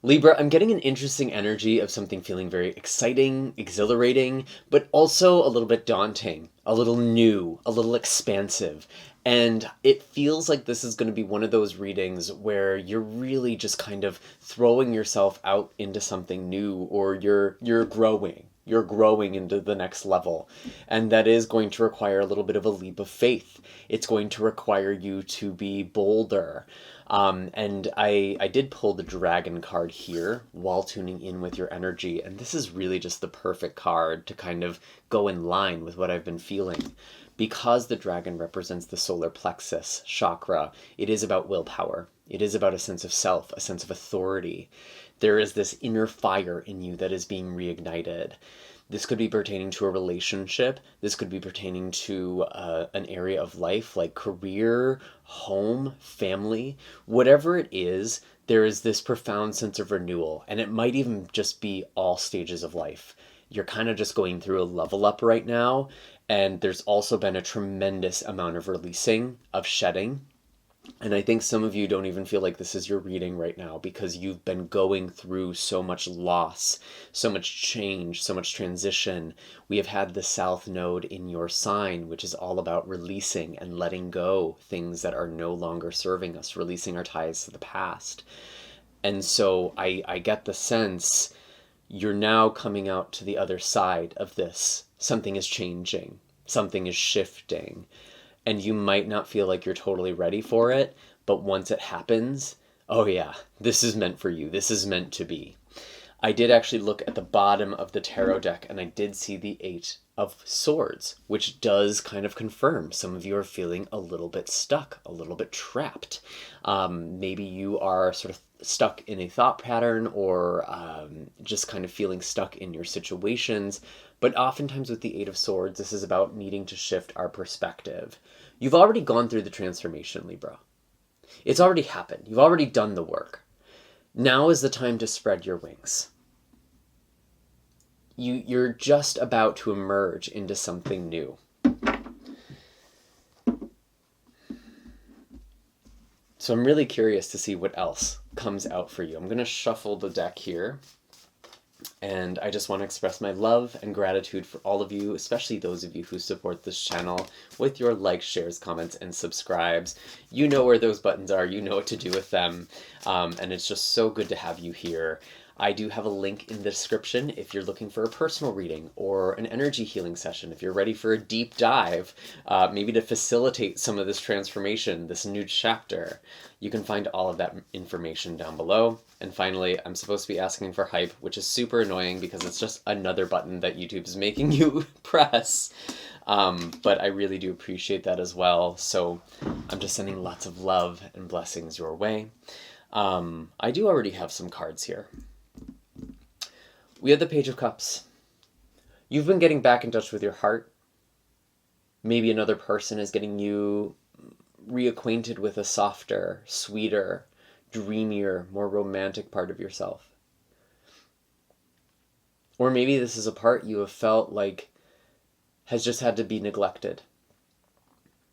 Libra, I'm getting an interesting energy of something feeling very exciting, exhilarating, but also a little bit daunting, a little new, a little expansive. And it feels like this is going to be one of those readings where you're really just kind of throwing yourself out into something new, or you're growing. You're growing into the next level. And that is going to require a little bit of a leap of faith. It's going to require you to be bolder. And I did pull the dragon card here while tuning in with your energy. And this is really just the perfect card to kind of go in line with what I've been feeling. Because the dragon represents the solar plexus chakra, it is about willpower. It is about a sense of self, a sense of authority. There is this inner fire in you that is being reignited. This could be pertaining to a relationship. This could be pertaining to an area of life like career, home, family. Whatever it is, there is this profound sense of renewal. And it might even just be all stages of life. You're kind of just going through a level up right now. And there's also been a tremendous amount of releasing, of shedding. And I think some of you don't even feel like this is your reading right now because you've been going through so much loss, so much change, so much transition. We have had the South Node in your sign, which is all about releasing and letting go things that are no longer serving us, releasing our ties to the past. And so I get the sense you're now coming out to the other side of this. Something is changing, something is shifting. And you might not feel like you're totally ready for it, but once it happens, oh yeah, this is meant for you. This is meant to be. I did actually look at the bottom of the tarot deck and I did see the 8 of Swords, which does kind of confirm some of you are feeling a little bit stuck, a little bit trapped. Maybe you are sort of stuck in a thought pattern or just kind of feeling stuck in your situations. But oftentimes with the 8 of Swords, this is about needing to shift our perspective. You've already gone through the transformation, Libra. It's already happened. You've already done the work. Now is the time to spread your wings. You're just about to emerge into something new. So I'm really curious to see what else comes out for you. I'm going to shuffle the deck here. And I just want to express my love and gratitude for all of you, especially those of you who support this channel with your likes, shares, comments, and subscribes. You know where those buttons are. You know what to do with them. And it's just so good to have you here. I do have a link in the description if you're looking for a personal reading or an energy healing session, if you're ready for a deep dive, maybe to facilitate some of this transformation, this new chapter. You can find all of that information down below. And finally, I'm supposed to be asking for hype, which is super annoying because it's just another button that YouTube is making you press. But I really do appreciate that as well. So I'm just sending lots of love and blessings your way. I do already have some cards here. We have the Page of Cups. You've been getting back in touch with your heart. Maybe another person is getting you reacquainted with a softer, sweeter, dreamier, more romantic part of yourself. Or maybe this is a part you have felt like has just had to be neglected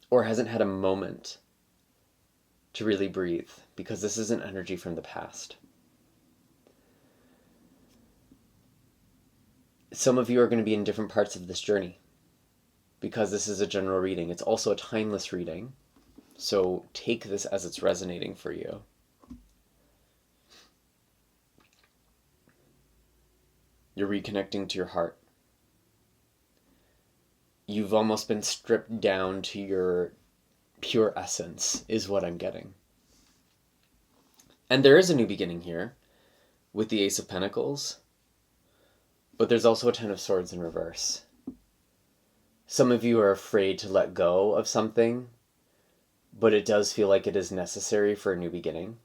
or hasn't had a moment to really breathe because this is an energy from the past. Some of you are going to be in different parts of this journey because this is a general reading. It's also a timeless reading, so take this as it's resonating for you. You're reconnecting to your heart. You've almost been stripped down to your pure essence, is what I'm getting. And there is a new beginning here with the Ace of Pentacles. But there's also a Ten of Swords in reverse. Some of you are afraid to let go of something, but it does feel like it is necessary for a new beginning.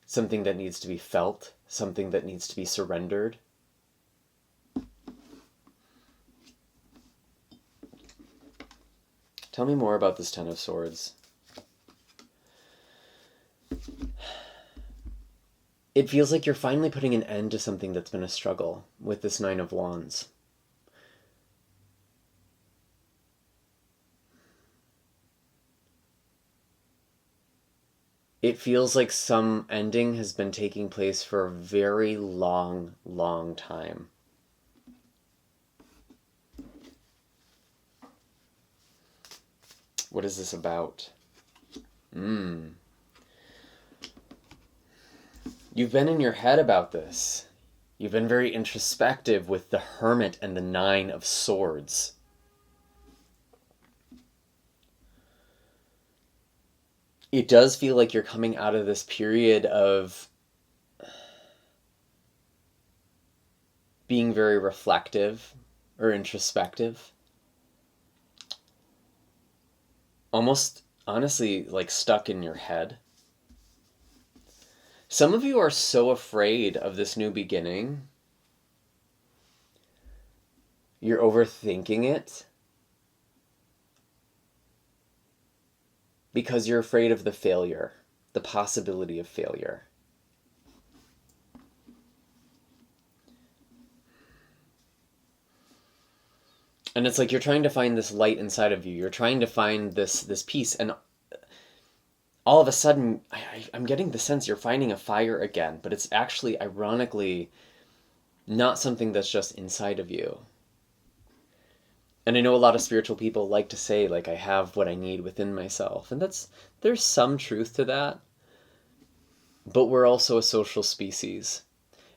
Something that needs to be felt, something that needs to be surrendered. Tell me more about this Ten of Swords. It feels like you're finally putting an end to something that's been a struggle with this Nine of Wands. It feels like some ending has been taking place for a very long, long time. What is this about? You've been in your head about this. You've been very introspective with the Hermit and the Nine of Swords. It does feel like you're coming out of this period of being very reflective or introspective. Almost, honestly, like stuck in your head. Some of you are so afraid of this new beginning. You're overthinking it because you're afraid of the failure, the possibility of failure. And it's like you're trying to find this light inside of you. You're trying to find this peace. And all of a sudden, I'm getting the sense you're finding a fire again. But it's actually, ironically, not something that's just inside of you. And I know a lot of spiritual people like to say, like, I have what I need within myself. And there's some truth to that. But we're also a social species.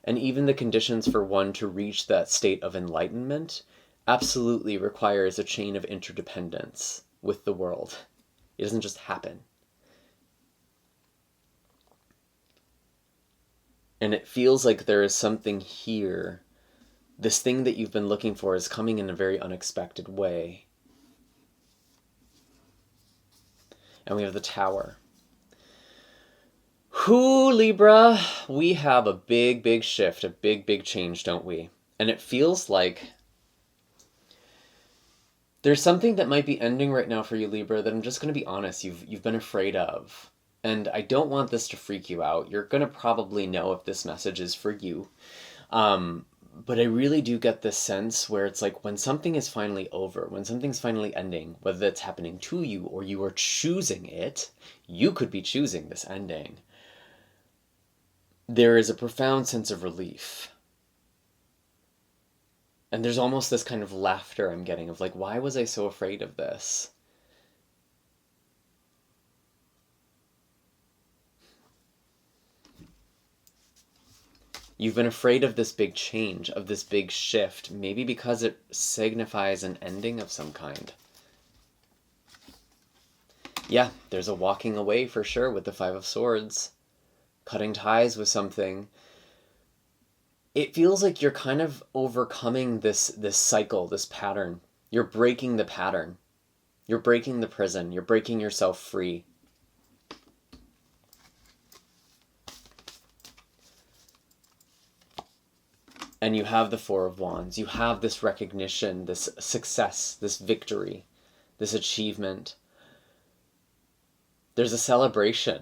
And even the conditions for one to reach that state of enlightenment absolutely requires a chain of interdependence with the world. It doesn't just happen. And it feels like there is something here. This thing that you've been looking for is coming in a very unexpected way. And we have the Tower. Whoo, Libra, we have a big, big shift, a big, big change, don't we? And it feels like there's something that might be ending right now for you, Libra, that I'm just going to be honest, you've been afraid of. And I don't want this to freak you out. You're going to probably know if this message is for you. But I really do get this sense where it's like when something is finally over, when something's finally ending, whether that's happening to you or you are choosing it, you could be choosing this ending. There is a profound sense of relief. And there's almost this kind of laughter I'm getting of like, why was I so afraid of this? You've been afraid of this big change, of this big shift, maybe because it signifies an ending of some kind. Yeah, there's a walking away for sure with the Five of Swords. Cutting ties with something. It feels like you're kind of overcoming this cycle, this pattern. You're breaking the pattern. You're breaking the prison. You're breaking yourself free. And you have the Four of Wands. You have this recognition, this success, this victory, this achievement. There's a celebration,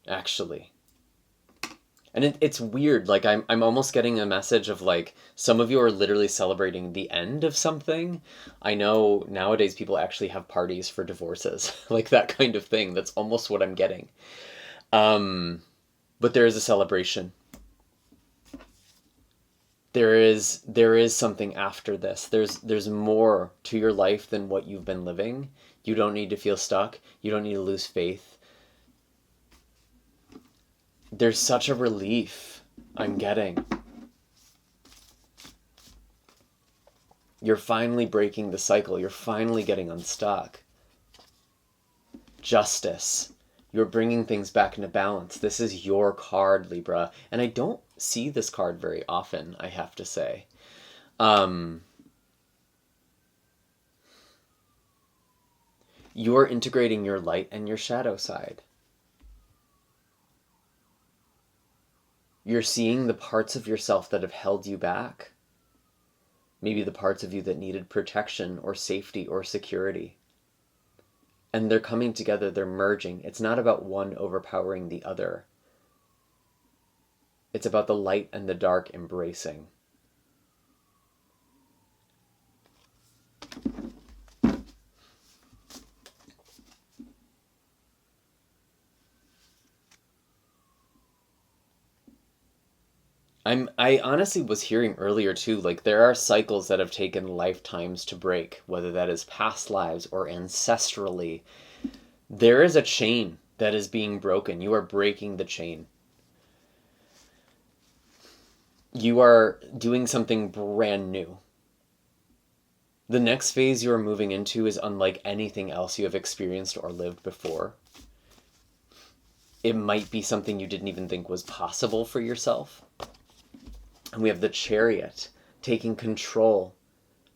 actually. And it's weird, like I'm almost getting a message of like, some of you are literally celebrating the end of something. I know nowadays people actually have parties for divorces, like that kind of thing. That's almost what I'm getting. But there is a celebration. There is something after this. There's more to your life than what you've been living. You don't need to feel stuck. You don't need to lose faith. There's such a relief I'm getting. You're finally breaking the cycle. You're finally getting unstuck. Justice. You're bringing things back into balance. This is your card, Libra. And I don't see this card very often, I have to say. You're integrating your light and your shadow side. You're seeing the parts of yourself that have held you back. Maybe the parts of you that needed protection or safety or security. And they're coming together, they're merging. It's not about one overpowering the other. It's about the light and the dark embracing. I honestly was hearing earlier too, like there are cycles that have taken lifetimes to break, whether that is past lives or ancestrally. There is a chain that is being broken. You are breaking the chain. You are doing something brand new. The next phase you are moving into is unlike anything else you have experienced or lived before. It might be something you didn't even think was possible for yourself. And we have the Chariot, taking control,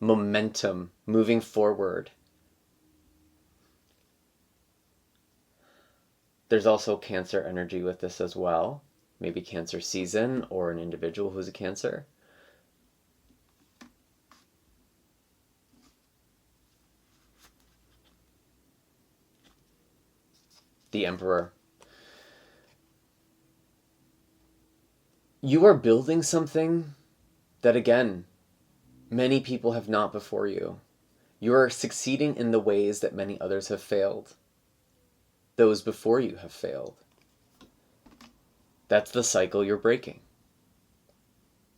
momentum, moving forward. There's also Cancer energy with this as well. Maybe Cancer season or an individual who's a Cancer. The Emperor. You are building something that, again, many people have not before you. You are succeeding in the ways that many others have failed. Those before you have failed. That's the cycle you're breaking.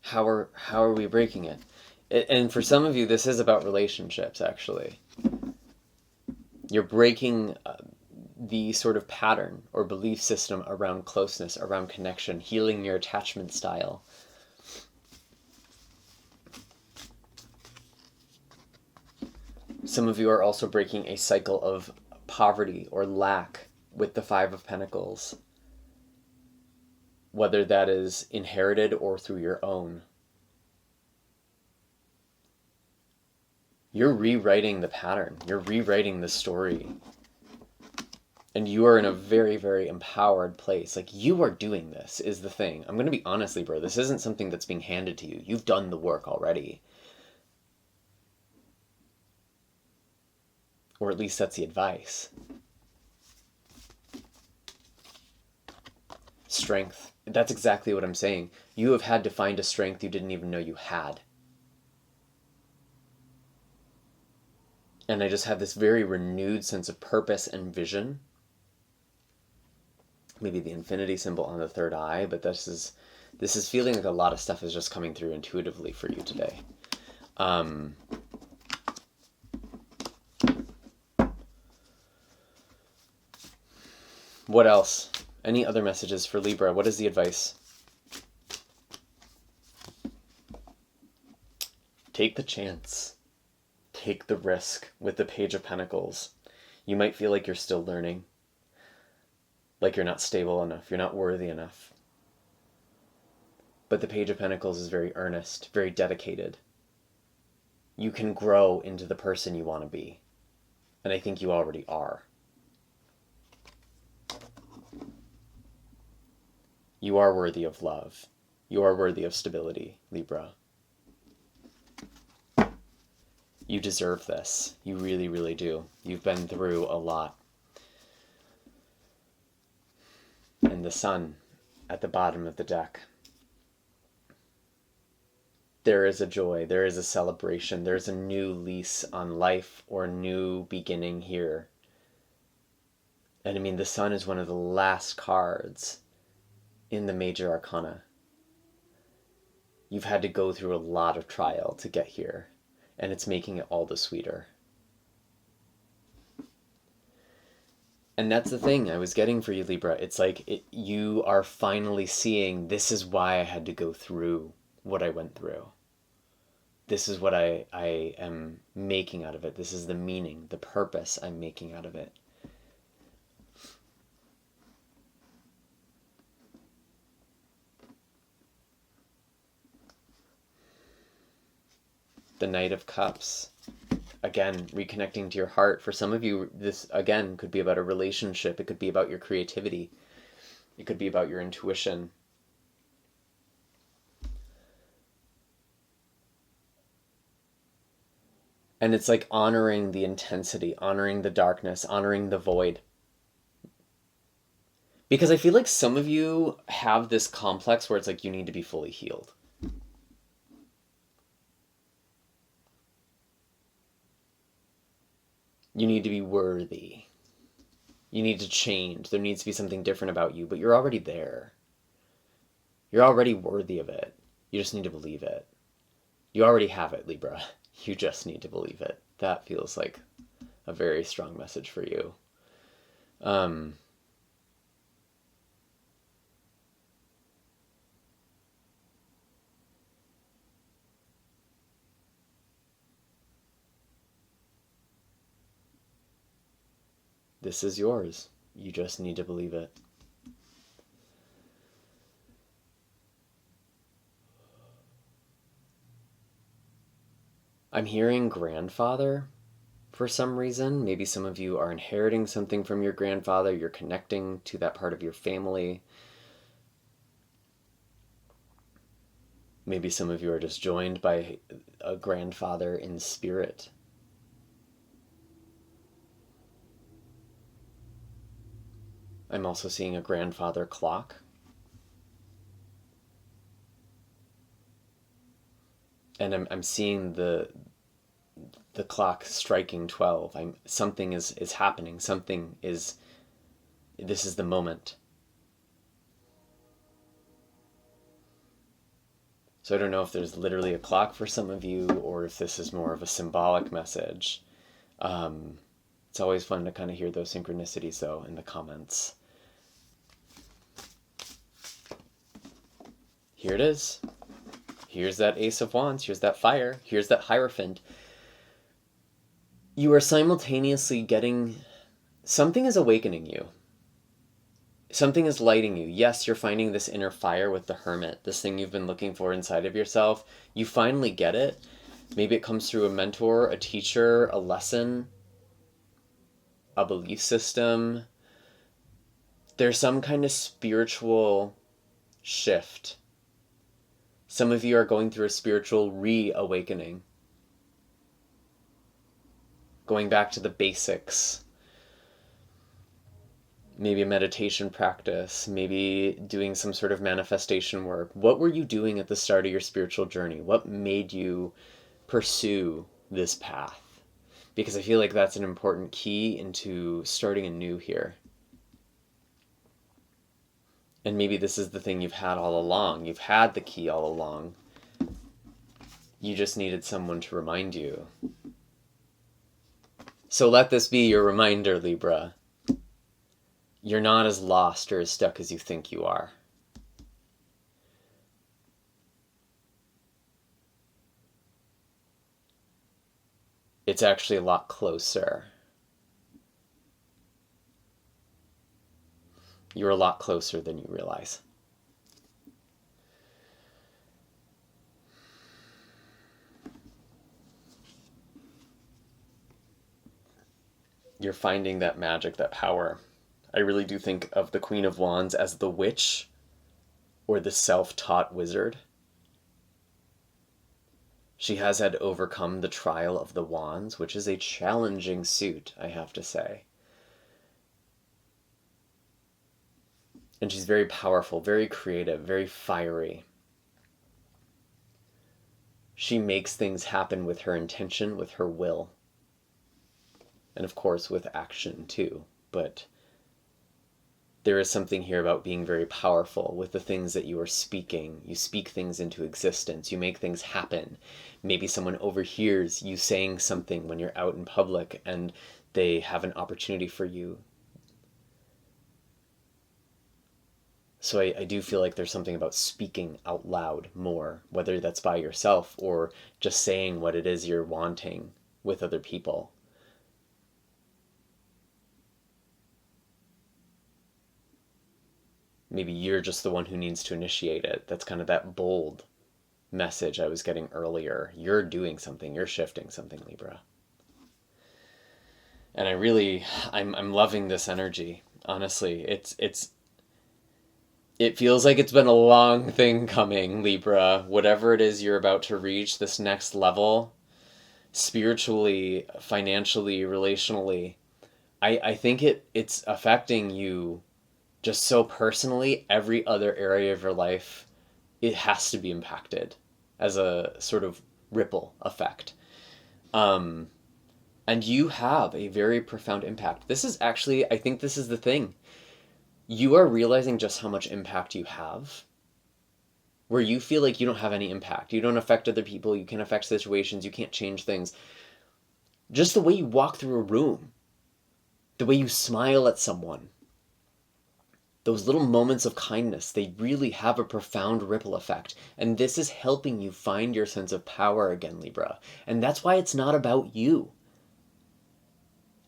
How are we breaking it? And for some of you, this is about relationships, actually. You're breaking the sort of pattern or belief system around closeness, around connection, healing your attachment style. Some of you are also breaking a cycle of poverty or lack with the Five of Pentacles, whether that is inherited or through your own. You're rewriting the pattern. You're rewriting the story. And you are in a very, very empowered place. Like, you are doing this, is the thing. I'm going to be honest, Libra. This isn't something that's being handed to you. You've done the work already. Or at least that's the advice. Strength. That's exactly what I'm saying. You have had to find a strength you didn't even know you had. And I just have this very renewed sense of purpose and vision. Maybe the infinity symbol on the third eye, but this is feeling like a lot of stuff is just coming through intuitively for you today. What else? Any other messages for Libra? What is the advice? Take the chance. Take the risk with the Page of Pentacles. You might feel like you're still learning, like you're not stable enough, you're not worthy enough. But the Page of Pentacles is very earnest, very dedicated. You can grow into the person you want to be. And I think you already are. You are worthy of love. You are worthy of stability, Libra. You deserve this. You really, really do. You've been through a lot. And the Sun at the bottom of the deck. There is a joy. There is a celebration. There's a new lease on life or a new beginning here. And I mean, the Sun is one of the last cards in the major arcana. You've had to go through a lot of trial to get here. And it's making it all the sweeter. And that's the thing I was getting for you, Libra. It's like you are finally seeing, this is why I had to go through what I went through. This is what I am making out of it. This is the meaning, the purpose I'm making out of it. The Knight of Cups. Again, reconnecting to your heart. For some of you, this, again, could be about a relationship. It could be about your creativity. It could be about your intuition. And it's like honoring the intensity, honoring the darkness, honoring the void. Because I feel like some of you have this complex where it's like you need to be fully healed. You need to be worthy. You need to change. There needs to be something different about you, but you're already there. You're already worthy of it. You just need to believe it. You already have it, Libra. You just need to believe it. That feels like a very strong message for you. This is yours. You just need to believe it. I'm hearing grandfather for some reason. Maybe some of you are inheriting something from your grandfather. You're connecting to that part of your family. Maybe some of you are just joined by a grandfather in spirit. I'm also seeing a grandfather clock. And I'm seeing the clock striking 12. Something is happening. This is the moment. So I don't know if there's literally a clock for some of you, or if this is more of a symbolic message. It's always fun to kind of hear those synchronicities, though, in the comments. Here it is. Here's that Ace of Wands. Here's that fire. Here's that Hierophant. You are simultaneously getting... Something is awakening you. Something is lighting you. Yes, you're finding this inner fire with the Hermit, this thing you've been looking for inside of yourself. You finally get it. Maybe it comes through a mentor, a teacher, a lesson, a belief system. There's some kind of spiritual shift. Some of you are going through a spiritual reawakening. Going back to the basics. Maybe a meditation practice, maybe doing some sort of manifestation work. What were you doing at the start of your spiritual journey? What made you pursue this path? Because I feel like that's an important key into starting anew here. And maybe this is the thing you've had all along. You've had the key all along. You just needed someone to remind you. So let this be your reminder, Libra. You're not as lost or as stuck as you think you are. It's actually a lot closer. You're a lot closer than you realize. You're finding that magic, that power. I really do think of the Queen of Wands as the witch or the self-taught wizard. She has had overcome the trial of the wands, which is a challenging suit, I have to say. And she's very powerful, very creative, very fiery. She makes things happen with her intention, with her will. And of course with action too. But there is something here about being very powerful with the things that you are speaking. You speak things into existence. You make things happen. Maybe someone overhears you saying something when you're out in public and they have an opportunity for you. So I do feel like there's something about speaking out loud more, whether that's by yourself or just saying what it is you're wanting with other people. Maybe you're just the one who needs to initiate it. That's kind of that bold message I was getting earlier. You're doing something. You're shifting something, Libra. And I'm loving this energy. Honestly, it feels like it's been a long thing coming, Libra. Whatever it is you're about to reach, this next level, spiritually, financially, relationally, I think it's affecting you just so personally. Every other area of your life, it has to be impacted as a sort of ripple effect. And you have a very profound impact. This is actually, I think this is the thing. You are realizing just how much impact you have. where you feel like you don't have any impact. You don't affect other people, you can't affect situations, you can't change things. Just the way you walk through a room, the way you smile at someone, those little moments of kindness, they really have a profound ripple effect. And this is helping you find your sense of power again, Libra. And that's why it's not about you.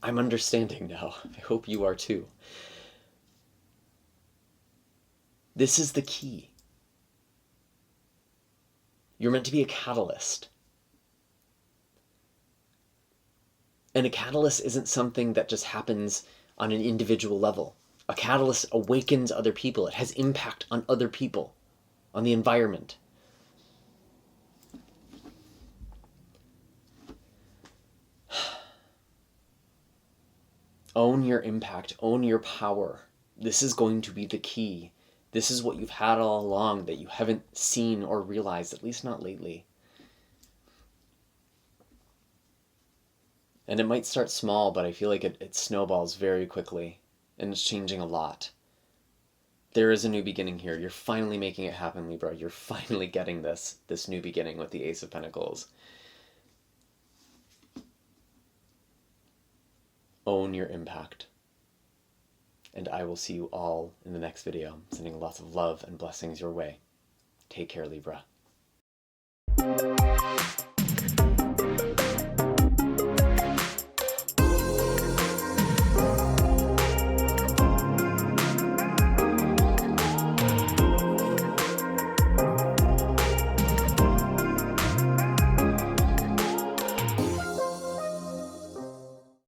I'm understanding now. I hope you are too. This is the key. You're meant to be a catalyst. And a catalyst isn't something that just happens on an individual level. A catalyst awakens other people. It has impact on other people, on the environment. Own your impact, own your power. This is going to be the key. This is what you've had all along that you haven't seen or realized, at least not lately. And it might start small, but I feel like it snowballs very quickly, and it's changing a lot. There is a new beginning here. You're finally making it happen, Libra. You're finally getting this new beginning with the Ace of Pentacles. Own your impact. And I will see you all in the next video. I'm sending lots of love and blessings your way. Take care, Libra.